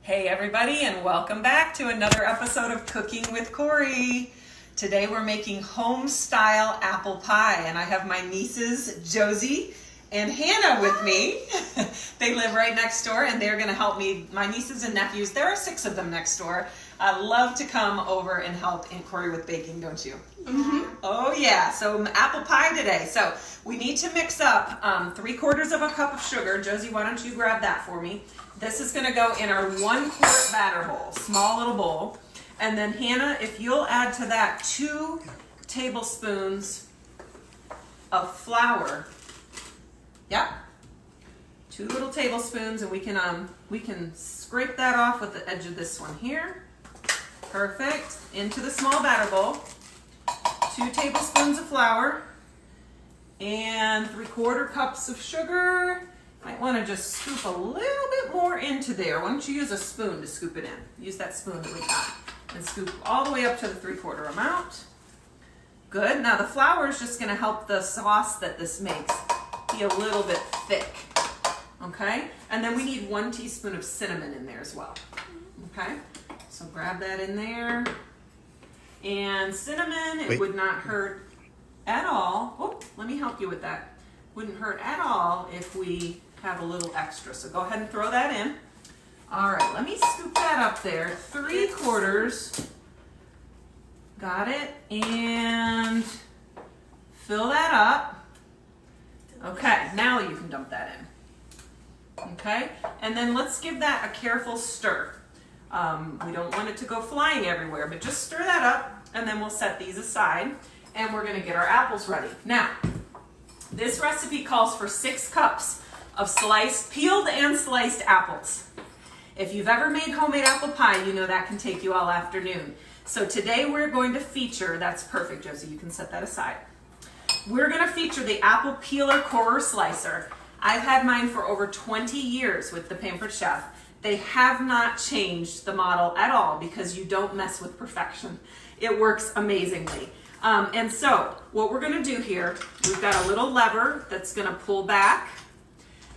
Hey everybody, and welcome back to another episode of Cooking with Corey. Today we're making home-style apple pie, and I have my nieces Josie and Hannah with me. They live right next door, and they're going to help me. My nieces and nephews, there are 6 of them next door. I love to come over and help Aunt Corey with baking, don't you? Mm-hmm. Oh yeah, so apple pie today. So we need to mix up 3/4 of a cup of sugar. Josie, why don't you grab that for me? This is going to go in our 1-quart batter bowl, small little bowl. And then Hannah, if you'll add to that 2 tablespoons of flour. Yep. 2 little tablespoons, and we can scrape that off with the edge of this one here. Perfect. Into the small batter bowl. 2 tablespoons of flour and 3/4 cups of sugar. Might want to just scoop a little bit more into there. Why don't you use a spoon to scoop it in? Use that spoon that we got and scoop all the way up to the 3/4 amount. Good. Now the flour is just going to help the sauce that this makes be a little bit thick. Okay? And then we need 1 teaspoon of cinnamon in there as well. Okay? So grab that in there. And cinnamon, it would not hurt at all. Oh, let me help you with that. Wouldn't hurt at all if we have a little extra. So go ahead and throw that in. All right, let me scoop that up there. 3/4. Got it. And fill that up. Okay, now you can dump that in. Okay, and then let's give that a careful stir. We don't want it to go flying everywhere, but just stir that up, and then we'll set these aside, and we're gonna get our apples ready. Now, this recipe calls for 6 cups of peeled and sliced apples. If you've ever made homemade apple pie, you know that can take you all afternoon. So today we're going to feature, that's perfect, Josie, you can set that aside. We're gonna feature the apple peeler corer slicer. I've had mine for over 20 years with the Pampered Chef. They have not changed the model at all because you don't mess with perfection. It works amazingly. And so what we're gonna do here, we've got a little lever that's gonna pull back,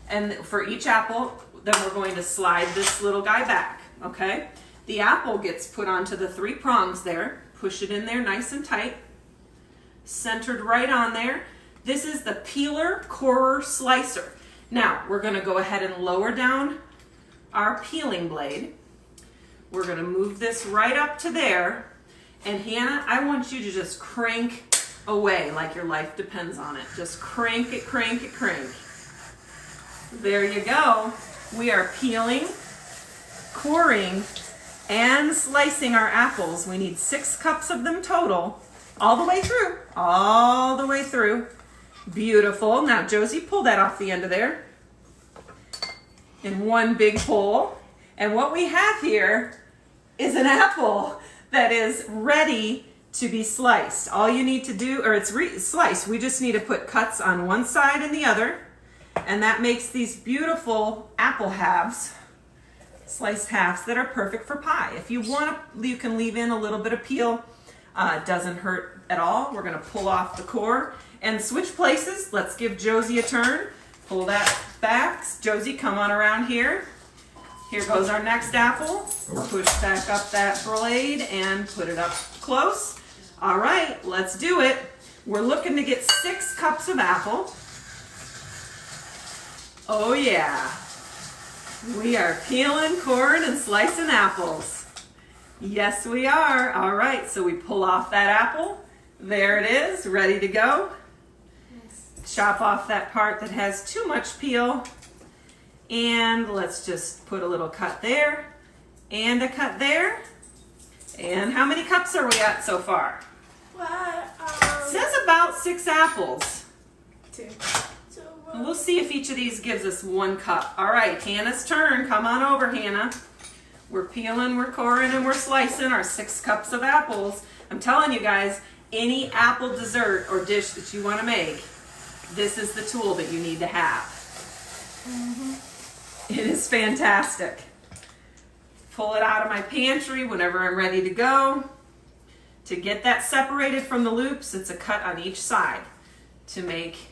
and for each apple, then we're going to slide this little guy back, okay? The apple gets put onto the 3 prongs there, push it in there nice and tight, centered right on there. This is the peeler corer slicer. Now, we're gonna go ahead and lower down our peeling blade. We're gonna move this right up to there. And Hannah, I want you to just crank away like your life depends on it. Just crank it, crank it, crank. There you go. We are peeling, coring, and slicing our apples. We need 6 cups of them total, all the way through, all the way through. Beautiful. Now, Josie, pull that off the end of there in one big pull. And what we have here is an apple that is ready to be sliced. All you need to do, or it's sliced, we just need to put cuts on one side and the other, and that makes these beautiful apple halves, sliced halves that are perfect for pie. If you want to, you can leave in a little bit of peel. It doesn't hurt at all. We're gonna pull off the core and switch places. Let's give Josie a turn. Pull that back. Josie, come on around here. Here goes our next apple. Push back up that blade and put it up close. All right, let's do it. We're looking to get 6 cups of apple. Oh yeah. We are peeling, coring, and slicing apples. Yes, we are. All right, so we pull off that apple. There it is, ready to go. Chop off that part that has too much peel. And let's just put a little cut there and a cut there. And how many cups are we at so far? What? Says about 6 apples. 2. And we'll see if each of these gives us 1 cup. All right, Hannah's turn. Come on over, Hannah. We're peeling, we're coring, and we're slicing our 6 cups of apples. I'm telling you guys, any apple dessert or dish that you want to make, this is the tool that you need to have. Mm-hmm. It is fantastic. Pull it out of my pantry whenever I'm ready to go. To get that separated from the loops, it's a cut on each side to make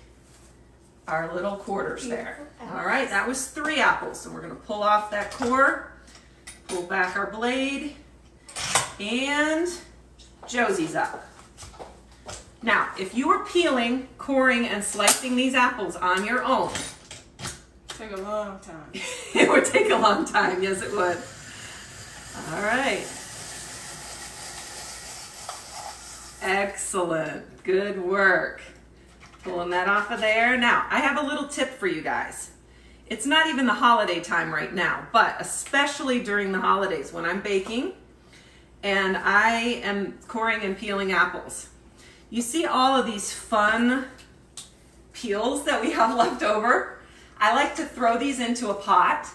our little quarters there. All right, that was 3 apples. So we're going to pull off that core, Pull back our blade. And Josie's up. Now, if you were peeling, coring, and slicing these apples on your own, Take a long time. it would take a long time. Yes, it would. All right. Excellent. Good work. Pulling that off of there. Now, I have a little tip for you guys. It's not even the holiday time right now, but especially during the holidays when I'm baking and I am coring and peeling apples. You see all of these fun peels that we have left over? I like to throw these into a pot,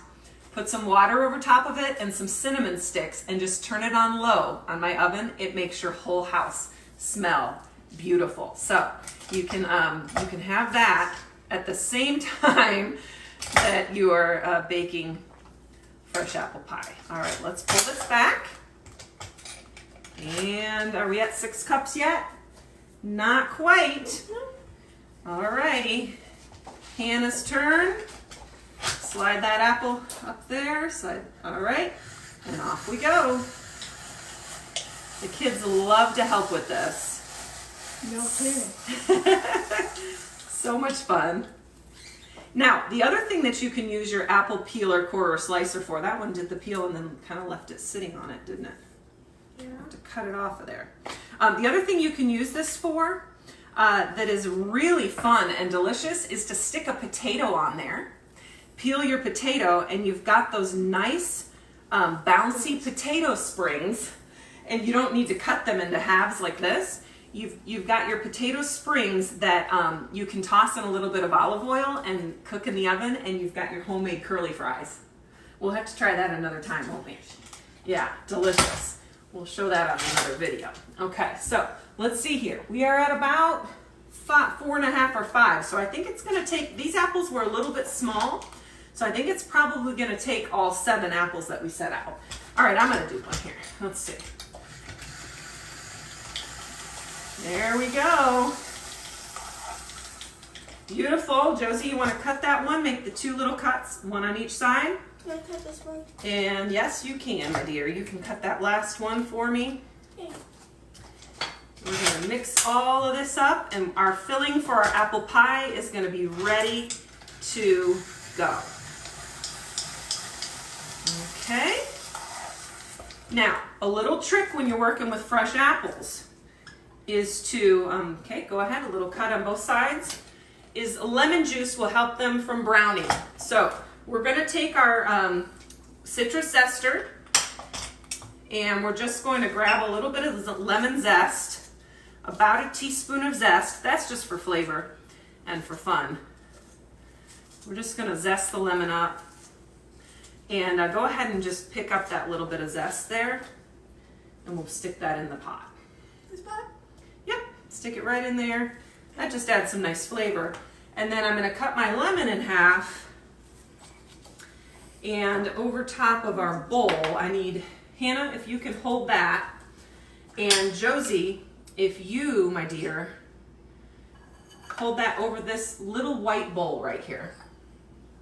put some water over top of it and some cinnamon sticks and just turn it on low on my oven. It makes your whole house smell beautiful. So you can have that at the same time that you are baking fresh apple pie. All right, let's pull this back. And are we at 6 cups yet? Not quite. All righty. Hannah's turn. Slide that apple up there. All right. And off we go. The kids love to help with this. No kidding. So much fun. Now, the other thing that you can use your apple peeler, corer, slicer for, that one did the peel and then kind of left it sitting on it, didn't it? Yeah. I have to cut it off of there. The other thing you can use this for that is really fun and delicious is to stick a potato on there. Peel your potato and you've got those nice bouncy potato springs, and you don't need to cut them into halves like this. You've got your potato springs that you can toss in a little bit of olive oil and cook in the oven, and you've got your homemade curly fries. We'll have to try that another time, won't we? Yeah, delicious. We'll show that on another video. Okay, so let's see here. We are at about 4.5 or 5. So I think it's going to take, these apples were a little bit small, so I think it's probably going to take all 7 apples that we set out. All right, I'm going to do one here. Let's see. There we go. Beautiful. Josie, you want to cut that one? Make the 2 little cuts, one on each side. Can I cut this one? And yes, you can, my dear. You can cut that last one for me. Yeah. We're going to mix all of this up, and our filling for our apple pie is going to be ready to go. Okay. Now, a little trick when you're working with fresh apples is to, okay, go ahead, a little cut on both sides, is lemon juice will help them from browning. So we're going to take our citrus zester, and we're just going to grab a little bit of lemon zest, about a teaspoon of zest. That's just for flavor and for fun. We're just going to zest the lemon up, and go ahead and just pick up that little bit of zest there, and we'll stick that in the pot. This pot? Yep, stick it right in there. That just adds some nice flavor. And then I'm going to cut my lemon in half, and over top of our bowl, I need, Hannah, if you can hold that, and Josie, if you, my dear, hold that over this little white bowl right here.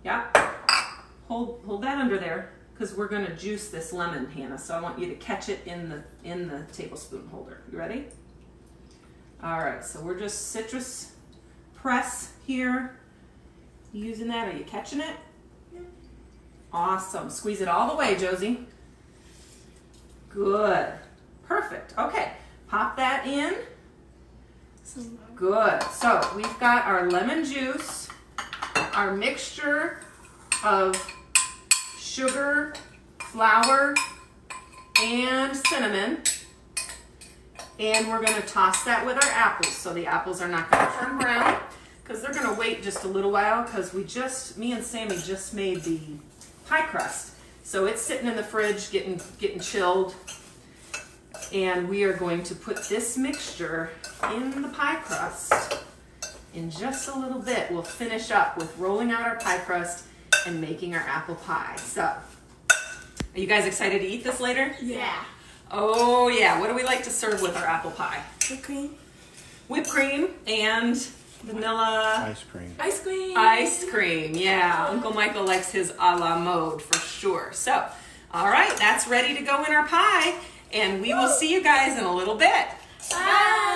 Yeah? Hold that under there, because we're going to juice this lemon, Hannah, so I want you to catch it in the tablespoon holder. You ready? All right, so we're just citrus press here. You using that? Are you catching it? Yeah. Awesome. Squeeze it all the way, Josie. Good. Perfect. Okay. Pop that in. Good. So we've got our lemon juice, our mixture of sugar, flour, and cinnamon. And we're going to toss that with our apples, so the apples are not going to turn brown, because they're going to wait just a little while, because me and Sammy just made the pie crust. So it's sitting in the fridge getting chilled, and we are going to put this mixture in the pie crust in just a little bit. We'll finish up with rolling out our pie crust and making our apple pie. So, are you guys excited to eat this later? Yeah. Oh yeah, what do we like to serve with our apple pie? Whipped cream. Whipped cream and vanilla Ice cream. Ice cream. ice cream. Yeah, Uncle Michael likes his a la mode for sure. So All right, that's ready to go in our pie, and we will see you guys in a little bit. Bye.